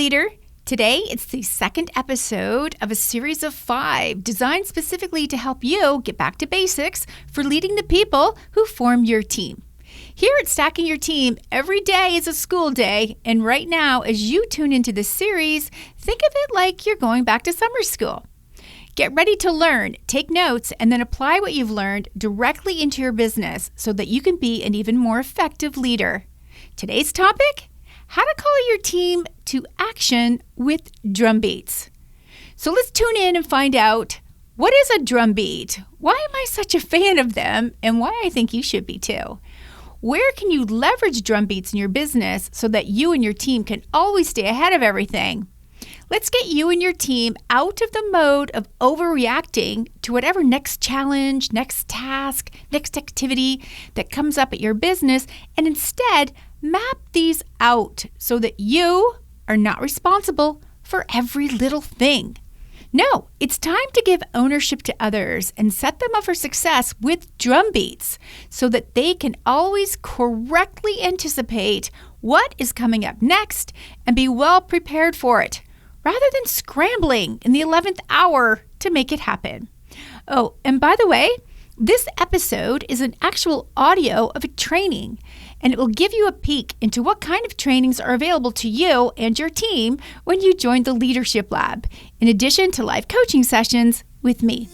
leader. Today, it's the second episode of a series of 5 designed specifically to help you get back to basics for leading the people who form your team. Here at Stacking Your Team, every day is a school day, and right now, as you tune into this series, think of it like you're going back to summer school. Get ready to learn, take notes, and then apply what you've learned directly into your business so that you can be an even more effective leader. Today's topic? How to call your team to action with Drumbeats. So let's tune in and find out, what is a drumbeat? Why am I such a fan of them? And why I think you should be too. Where can you leverage drumbeats in your business so that you and your team can always stay ahead of everything? Let's get you and your team out of the mode of overreacting to whatever next challenge, next task, next activity that comes up at your business, and instead map these out so that you are not responsible for every little thing. No, it's time to give ownership to others and set them up for success with drumbeats so that they can always correctly anticipate what is coming up next and be well prepared for it, rather than scrambling in the 11th hour to make it happen. Oh, and by the way, this episode is an actual audio of a training, and it will give you a peek into what kind of trainings are available to you and your team when you join the Leadership Lab, in addition to live coaching sessions with me.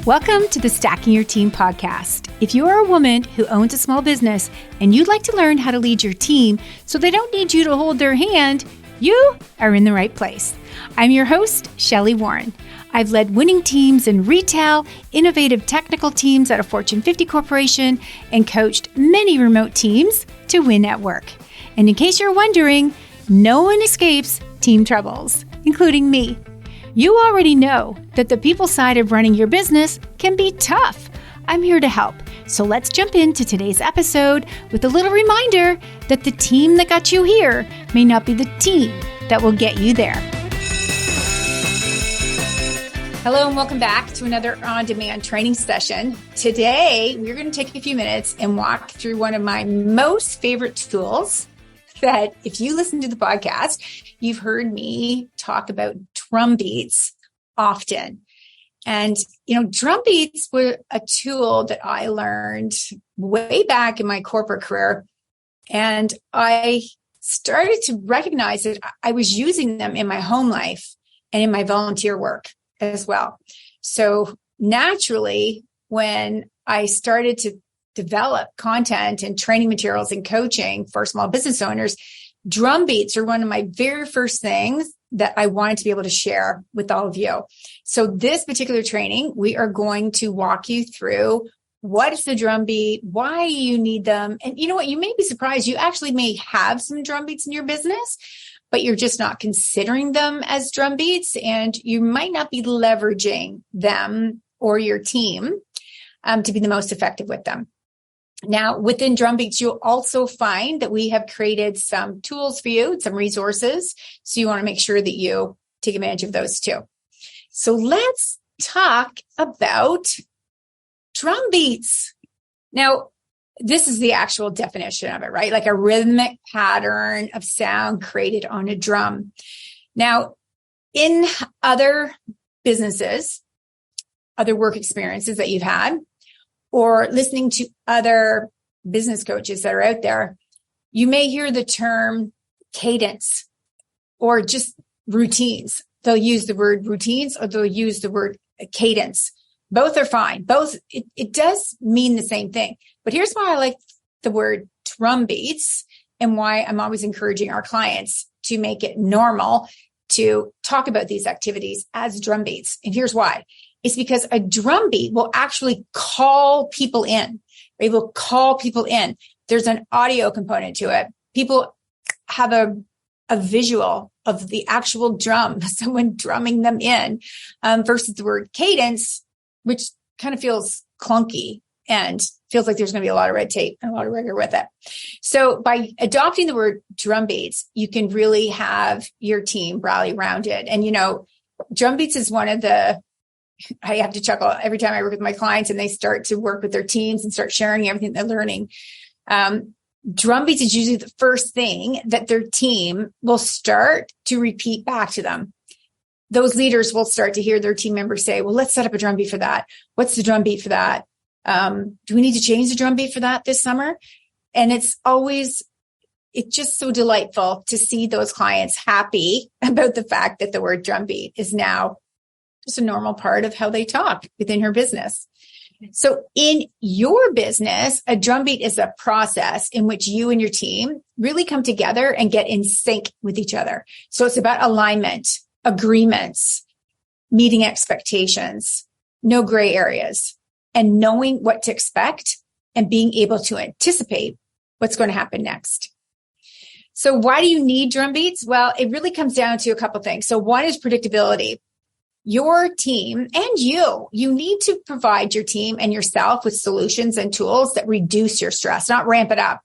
Welcome to the Stacking Your Team podcast. If you are a woman who owns a small business and you'd like to learn how to lead your team so they don't need you to hold their hand, you are in the right place. I'm your host, Shelley Warren. I've led winning teams in retail, innovative technical teams at a Fortune 50 corporation, and coached many remote teams to win at work. And in case you're wondering, no one escapes team troubles, including me. You already know that the people side of running your business can be tough. I'm here to help. So let's jump into today's episode with a little reminder that the team that got you here may not be the team that will get you there. Hello and welcome back to another on-demand training session. Today, we're going to take a few minutes and walk through one of my most favorite tools that, if you listen to the podcast, you've heard me talk about drumbeats often. And, drumbeats were a tool that I learned way back in my corporate career. And I started to recognize that I was using them in my home life and in my volunteer work as well. So naturally, when I started to develop content and training materials and coaching for small business owners, drumbeats are one of my very first things that I wanted to be able to share with all of you. So this particular training, we are going to walk you through what is the drumbeat, why you need them. And you know what? You may be surprised. You actually may have some drumbeats in your business, but you're just not considering them as drumbeats, and you might not be leveraging them or your team to be the most effective with them. Now, within Drumbeats, you'll also find that we have created some tools for you, some resources. So you want to make sure that you take advantage of those too. So let's talk about drumbeats. Now, this is the actual definition of it, right? Like a rhythmic pattern of sound created on a drum. Now, in other businesses, other work experiences that you've had, or listening to other business coaches that are out there, you may hear the term cadence or just routines. They'll use the word routines or they'll use the word cadence. Both are fine. Both, it does mean the same thing. But here's why I like the word drumbeats and why I'm always encouraging our clients to make it normal to talk about these activities as drumbeats. And here's why. It's because a drumbeat will actually call people in. It will call people in. There's an audio component to it. People have a visual of the actual drum, someone drumming them in, versus the word cadence, which kind of feels clunky and feels like there's going to be a lot of red tape and a lot of rigor with it. So by adopting the word drumbeats, you can really have your team rally around it. And, drumbeats is one of the, I have to chuckle every time I work with my clients and they start to work with their teams and start sharing everything they're learning. Drumbeats is usually the first thing that their team will start to repeat back to them. Those leaders will start to hear their team members say, well, let's set up a drumbeat for that. What's the drumbeat for that? Do we need to change the drumbeat for that this summer? And it's just so delightful to see those clients happy about the fact that the word drumbeat is now just a normal part of how they talk within her business. So in your business, a drumbeat is a process in which you and your team really come together and get in sync with each other. So it's about alignment, agreements, meeting expectations, no gray areas, and knowing what to expect and being able to anticipate what's going to happen next. So why do you need drumbeats? Well, it really comes down to a couple things. So one is predictability. Your team and you need to provide your team and yourself with solutions and tools that reduce your stress, not ramp it up.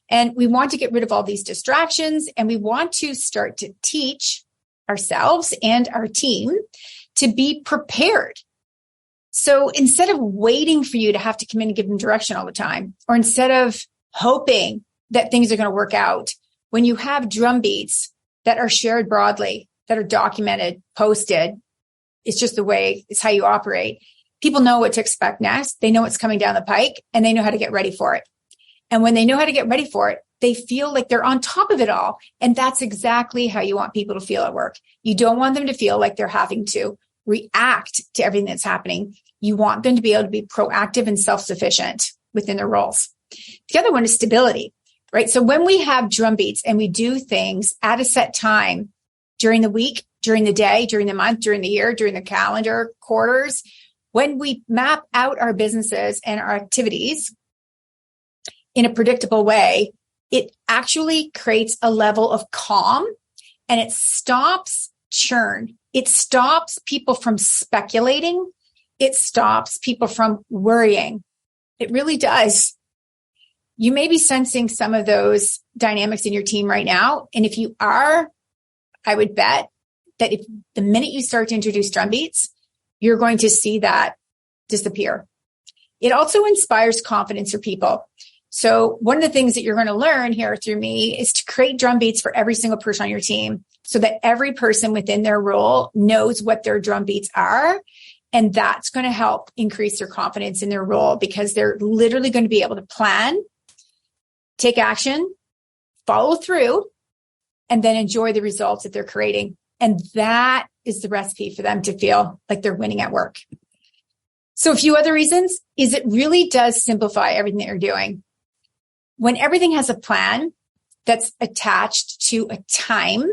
And we want to get rid of all these distractions, and we want to start to teach ourselves and our team to be prepared. So instead of waiting for you to have to come in and give them direction all the time, or instead of hoping that things are going to work out, when you have drumbeats that are shared broadly, that are documented, posted, it's just the way, it's how you operate. People know what to expect next. They know what's coming down the pike, and they know how to get ready for it. And when they know how to get ready for it, they feel like they're on top of it all. And that's exactly how you want people to feel at work. You don't want them to feel like they're having to react to everything that's happening. You want them to be able to be proactive and self-sufficient within their roles. The other one is stability, right? So when we have drumbeats and we do things at a set time during the week, during the day, during the month, during the year, during the calendar quarters, when we map out our businesses and our activities in a predictable way, it actually creates a level of calm, and it stops churn. It stops people from speculating. It stops people from worrying. It really does. You may be sensing some of those dynamics in your team right now. And if you are, I would bet that if the minute you start to introduce drumbeats, you're going to see that disappear. It also inspires confidence for people. So one of the things that you're going to learn here through me is to create drumbeats for every single person on your team, so that every person within their role knows what their drumbeats are. And that's going to help increase their confidence in their role, because they're literally going to be able to plan, take action, follow through, and then enjoy the results that they're creating. And that is the recipe for them to feel like they're winning at work. So a few other reasons is it really does simplify everything that you're doing. When everything has a plan that's attached to a time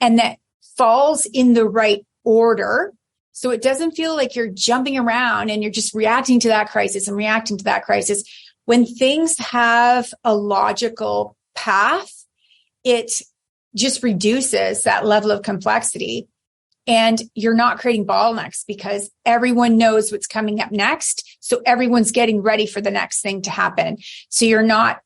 and that falls in the right order, so it doesn't feel like you're jumping around and you're just reacting to that crisis and reacting to that crisis. When things have a logical path, it just reduces that level of complexity, and you're not creating bottlenecks because everyone knows what's coming up next. So everyone's getting ready for the next thing to happen. So you're not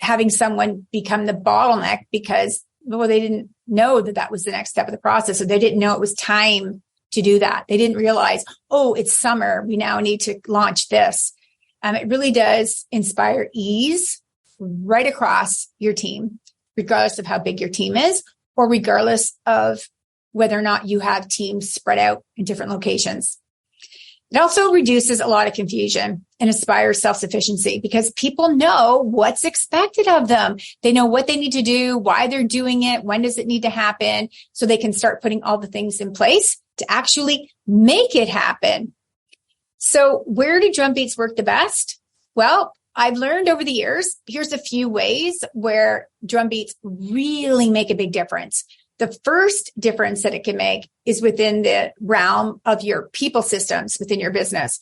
having someone become the bottleneck because, well, they didn't know that that was the next step of the process. So they didn't know it was time to do that. They didn't realize, oh, it's summer. We now need to launch this. It really does inspire ease right across your team, regardless of how big your team is, or regardless of whether or not you have teams spread out in different locations. It also reduces a lot of confusion and inspires self-sufficiency, because people know what's expected of them. They know what they need to do, why they're doing it, when does it need to happen, so they can start putting all the things in place to actually make it happen. So where do drumbeats work the best? Well, I've learned over the years, here's a few ways where drumbeats really make a big difference. The first difference that it can make is within the realm of your people systems within your business.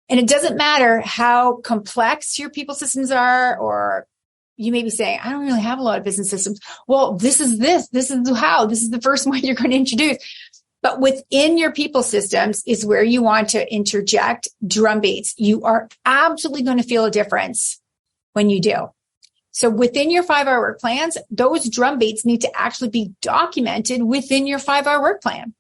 And it doesn't matter how complex your people systems are, or you may be saying, I don't really have a lot of business systems. Well, this is the first one you're going to introduce. But within your people systems is where you want to interject drumbeats. You are absolutely going to feel a difference when you do. So within your 5-hour work plans, those drumbeats need to actually be documented within your 5-hour work plan.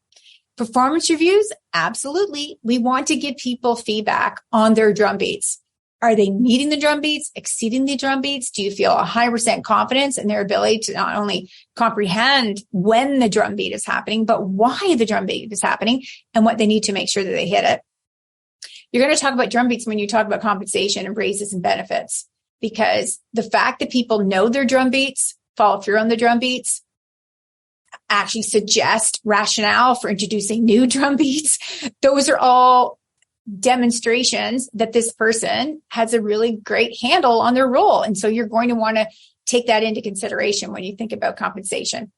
Performance reviews, absolutely. We want to give people feedback on their drumbeats. Are they meeting the drum beats, exceeding the drum beats? Do you feel 100% confidence in their ability to not only comprehend when the drum beat is happening, but why the drum beat is happening and what they need to make sure that they hit it? You're going to talk about drum beats when you talk about compensation and raises and benefits, because the fact that people know their drum beats, follow through on the drum beats, actually suggest rationale for introducing new drum beats, those are all demonstrations that this person has a really great handle on their role. And so you're going to want to take that into consideration when you think about compensation.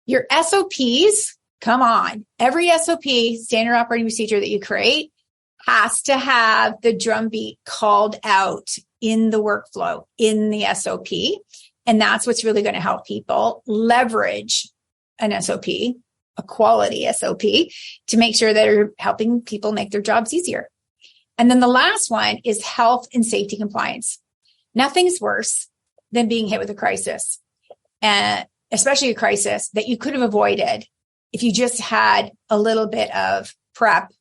Your SOPs, come on. Every SOP, standard operating procedure that you create, has to have the drum beat called out in the workflow, in the SOP. And that's what's really going to help people leverage an SOP, a quality SOP, to make sure that they're helping people make their jobs easier. And then the last one is health and safety compliance. Nothing's worse than being hit with a crisis, and especially a crisis that you could have avoided if you just had a little bit of prep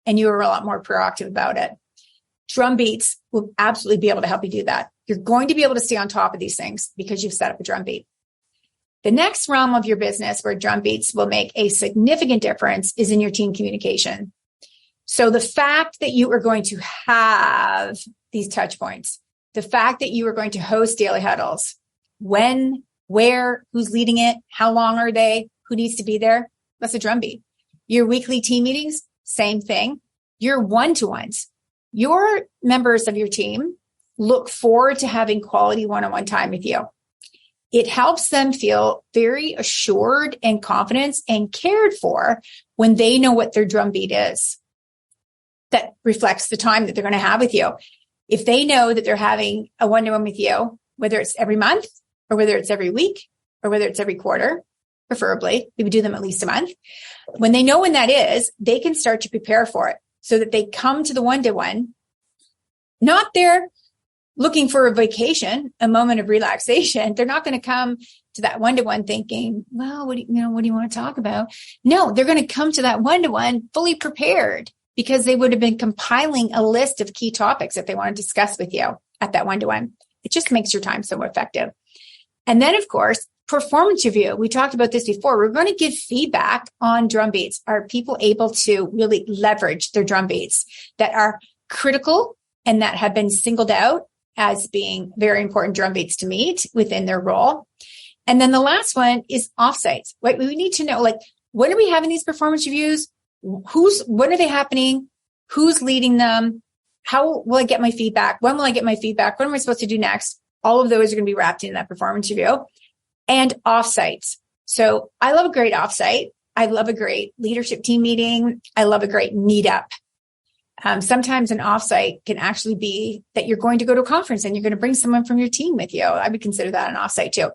and you were a lot more proactive about it. Drumbeats will absolutely be able to help you do that. You're going to be able to stay on top of these things because you've set up a drum beat. The next realm of your business where drum beats will make a significant difference is in your team communication. So the fact that you are going to have these touch points, the fact that you are going to host daily huddles, when, where, who's leading it, how long are they, who needs to be there, that's a drum beat. Your weekly team meetings, same thing. Your one-to-ones, your members of your team look forward to having quality one-on-one time with you. It helps them feel very assured and confident and cared for when they know what their drum beat is. That reflects the time that they're going to have with you. If they know that they're having a one-to-one with you, whether it's every month or whether it's every week or whether it's every quarter, preferably, we would do them at least a month. When they know when that is, they can start to prepare for it so that they come to the one-to-one, not there looking for a vacation, a moment of relaxation. They're not going to come to that one-to-one thinking, well, what do you want to talk about? No, they're going to come to that one-to-one fully prepared because they would have been compiling a list of key topics that they want to discuss with you at that one-to-one. It just makes your time so effective. And then, of course, performance review. We talked about this before. We're going to give feedback on drum beats. Are people able to really leverage their drum beats that are critical and that have been singled out as being very important drum beats to meet within their role? And then the last one is offsites. What we need to know, like, when are we having these performance reviews? When are they happening? Who's leading them? How will I get my feedback? When will I get my feedback? What am I supposed to do next? All of those are going to be wrapped in that performance review. And offsites. So I love a great offsite. I love a great leadership team meeting. I love a great meetup. Sometimes an offsite can actually be that you're going to go to a conference and you're going to bring someone from your team with you. I would consider that an offsite too.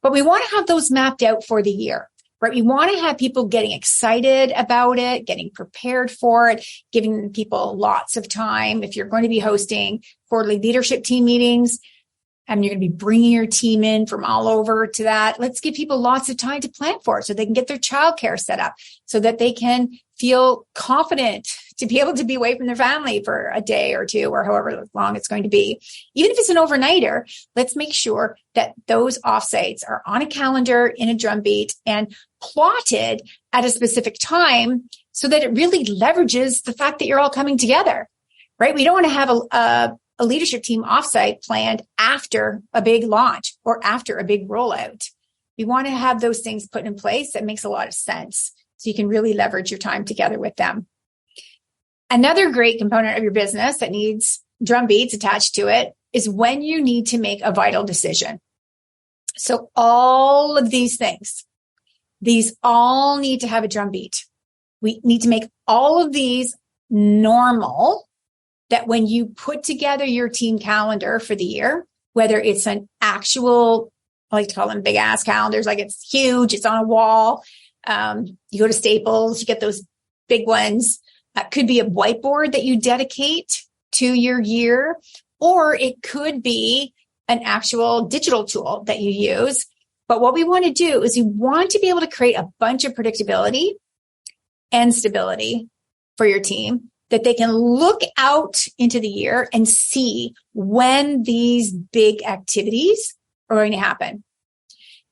But we want to have those mapped out for the year, right? We want to have people getting excited about it, getting prepared for it, giving people lots of time. If you're going to be hosting quarterly leadership team meetings, and you're going to be bringing your team in from all over to that, let's give people lots of time to plan for it so they can get their childcare set up, so that they can feel confident to be able to be away from their family for a day or two or however long it's going to be. Even if it's an overnighter, let's make sure that those offsites are on a calendar in a drum beat and plotted at a specific time so that it really leverages the fact that you're all coming together, right? We don't want to have a leadership team offsite planned after a big launch or after a big rollout. We want to have those things put in place that makes a lot of sense so you can really leverage your time together with them. Another great component of your business that needs drum beats attached to it is when you need to make a vital decision. So all of these things, these all need to have a drum beat. We need to make all of these normal, that when you put together your team calendar for the year, whether it's an actual, I like to call them big ass calendars, like it's huge, it's on a wall. You go to Staples, you get those big ones. Could be a whiteboard that you dedicate to your year, or it could be an actual digital tool that you use. But what we want to do is we want to be able to create a bunch of predictability and stability for your team that they can look out into the year and see when these big activities are going to happen.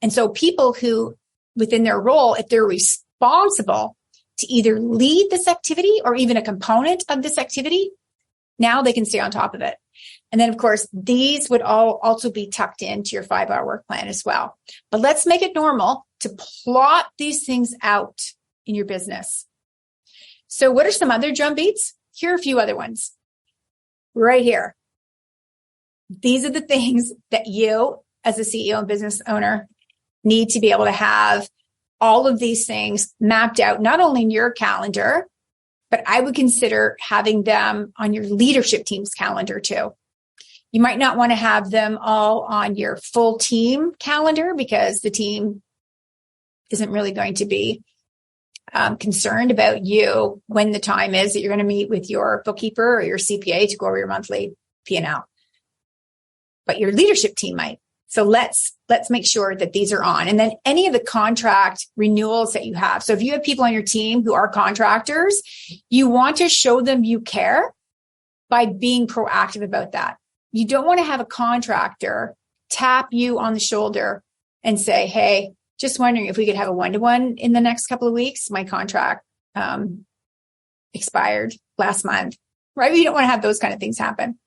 And so people who, within their role, if they're responsible to either lead this activity or even a component of this activity, now they can stay on top of it. And then, of course, these would all also be tucked into your 5-hour work plan as well. But let's make it normal to plot these things out in your business. So what are some other drum beats? Here are a few other ones right here. These are the things that you, as a CEO and business owner, need to be able to have all of these things mapped out, not only in your calendar, but I would consider having them on your leadership team's calendar too. You might not want to have them all on your full team calendar because the team isn't really going to be concerned about you when the time is that you're going to meet with your bookkeeper or your CPA to go over your monthly P&L. But your leadership team might. So let's make sure that these are on. And then any of the contract renewals that you have. So if you have people on your team who are contractors, you want to show them you care by being proactive about that. You don't want to have a contractor tap you on the shoulder and say, hey, just wondering if we could have a one-to-one in the next couple of weeks. My contract expired last month, right? You don't want to have those kind of things happen.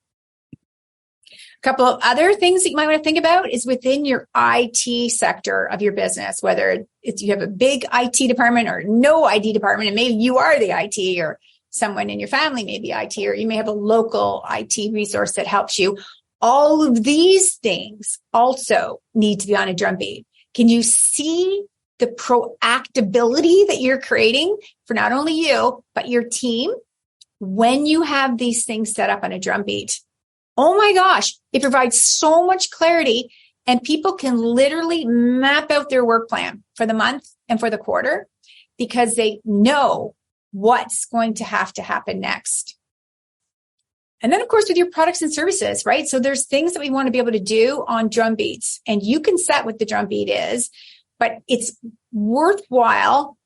A couple of other things that you might want to think about is within your IT sector of your business, whether it's you have a big IT department or no IT department, and maybe you are the IT or someone in your family may be IT, or you may have a local IT resource that helps you. All of these things also need to be on a drumbeat. Can you see the proactability that you're creating for not only you, but your team when you have these things set up on a drumbeat? Oh my gosh, it provides so much clarity, and people can literally map out their work plan for the month and for the quarter because they know what's going to have to happen next. And then, of course, with your products and services, right? So there's things that we want to be able to do on drumbeats, and you can set what the drumbeat is, but it's worthwhile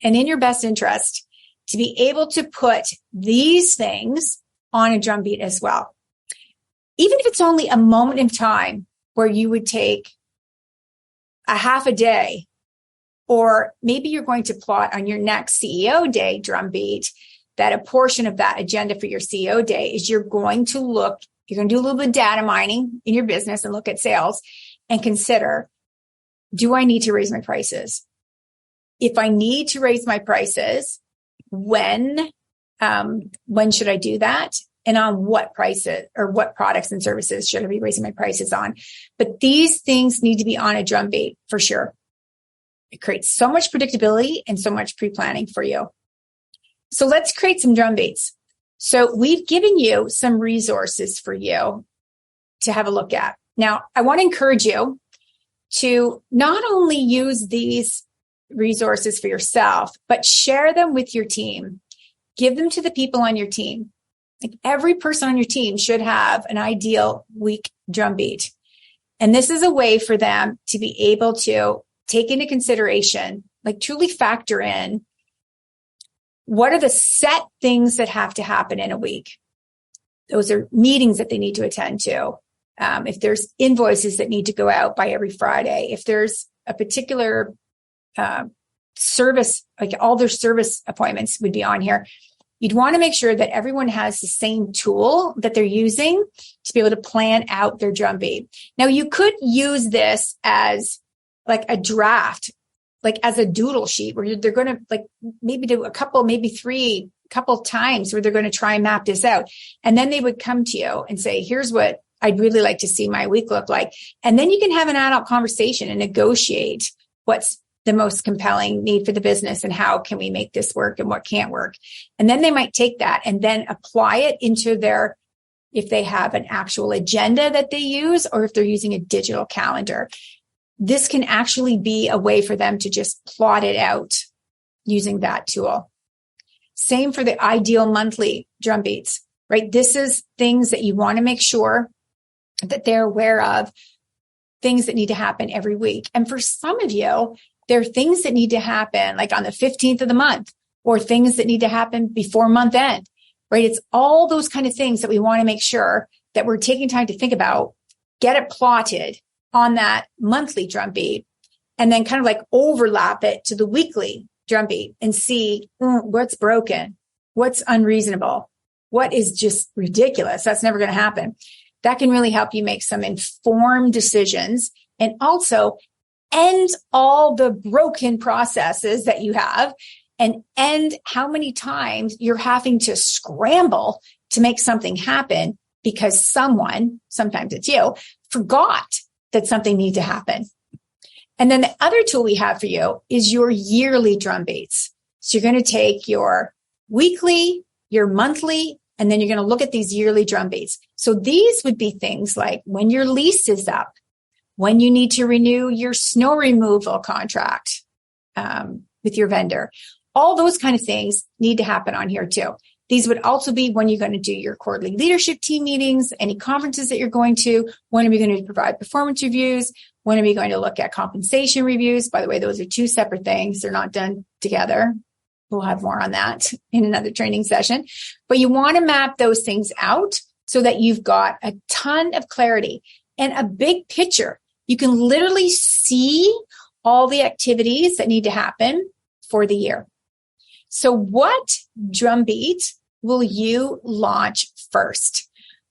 and in your best interest to be able to put these things on a drumbeat as well. Even if it's only a moment in time where you would take a half a day, or maybe you're going to plot on your next CEO day drumbeat that a portion of that agenda for your CEO day is you're going to do a little bit of data mining in your business and look at sales and consider, do I need to raise my prices? If I need to raise my prices, when should I do that? And on what prices or what products and services should I be raising my prices on? But these things need to be on a drumbeat for sure. It creates so much predictability and so much pre-planning for you. So let's create some drumbeats. So we've given you some resources for you to have a look at. Now, I want to encourage you to not only use these resources for yourself, but share them with your team. Give them to the people on your team. Like every person on your team should have an ideal week drumbeat. And this is a way for them to be able to take into consideration, like truly factor in, what are the set things that have to happen in a week? Those are meetings that they need to attend to. If there's invoices that need to go out by every Friday, if there's a particular service, like all their service appointments would be on here. You'd want to make sure that everyone has the same tool that they're using to be able to plan out their drumbeat. Now, you could use this as like a draft, like as a doodle sheet where they're going to like maybe do a couple times where they're going to try and map this out. And then they would come to you and say, here's what I'd really like to see my week look like. And then you can have an adult conversation and negotiate what's the most compelling need for the business and how can we make this work and what can't work. And then they might take that and then apply it into if they have an actual agenda that they use, or if they're using a digital calendar. This can actually be a way for them to just plot it out using that tool. Same for the ideal monthly drumbeats, right? This is things that you want to make sure that they're aware of, things that need to happen every week. And for some of you, there are things that need to happen like on the 15th of the month, or things that need to happen before month end, right? It's all those kind of things that we want to make sure that we're taking time to think about, get it plotted on that monthly drumbeat, and then kind of like overlap it to the weekly drumbeat and see what's broken, what's unreasonable, what is just ridiculous. That's never going to happen. That can really help you make some informed decisions and also end all the broken processes that you have and end how many times you're having to scramble to make something happen because someone, sometimes it's you, forgot that something needed to happen. And then the other tool we have for you is your yearly drumbeats. So you're going to take your weekly, your monthly, and then you're going to look at these yearly drumbeats. So these would be things like when your lease is up, when you need to renew your snow removal contract with your vendor. All those kind of things need to happen on here too. These would also be when you're going to do your quarterly leadership team meetings, any conferences that you're going to, when are we going to provide performance reviews, when are we going to look at compensation reviews. By the way, those are two separate things. They're not done together. We'll have more on that in another training session. But you want to map those things out so that you've got a ton of clarity and a big picture. You can literally see all the activities that need to happen for the year. So what drumbeat will you launch first?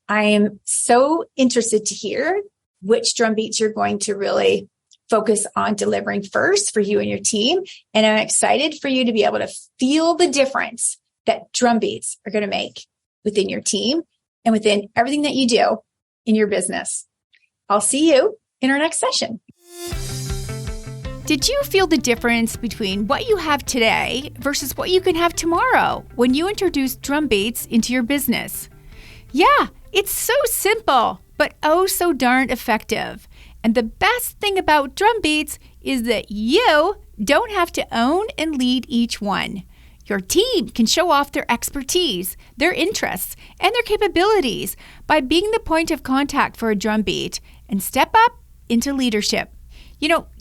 I am so interested to hear which drumbeats you're going to really focus on delivering first for you and your team. And I'm excited for you to be able to feel the difference that drumbeats are going to make within your team and within everything that you do in your business. I'll see you in our next session. Did you feel the difference between what you have today versus what you can have tomorrow when you introduce drumbeats into your business? Yeah, it's so simple, but oh so darn effective. And the best thing about drumbeats is that you don't have to own and lead each one. Your team can show off their expertise, their interests, and their capabilities by being the point of contact for a drumbeat and step up into leadership.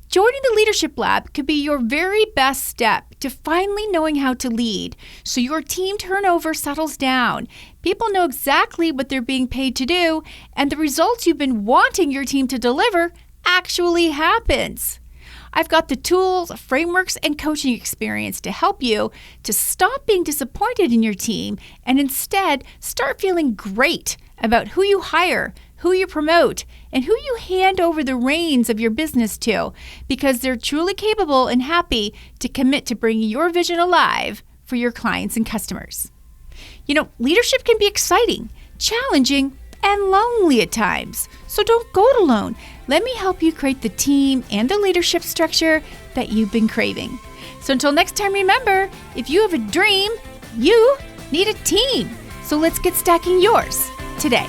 Joining the Leadership Lab could be your very best step to finally knowing how to lead so your team turnover settles down. People know exactly what they're being paid to do, and the results you've been wanting your team to deliver actually happens. I've got the tools, frameworks, and coaching experience to help you to stop being disappointed in your team and instead start feeling great about who you hire, who you promote, and who you hand over the reins of your business to, because they're truly capable and happy to commit to bringing your vision alive for your clients and customers. Leadership can be exciting, challenging, and lonely at times. So don't go it alone. Let me help you create the team and the leadership structure that you've been craving. So until next time, remember, if you have a dream, you need a team. So let's get stacking yours today.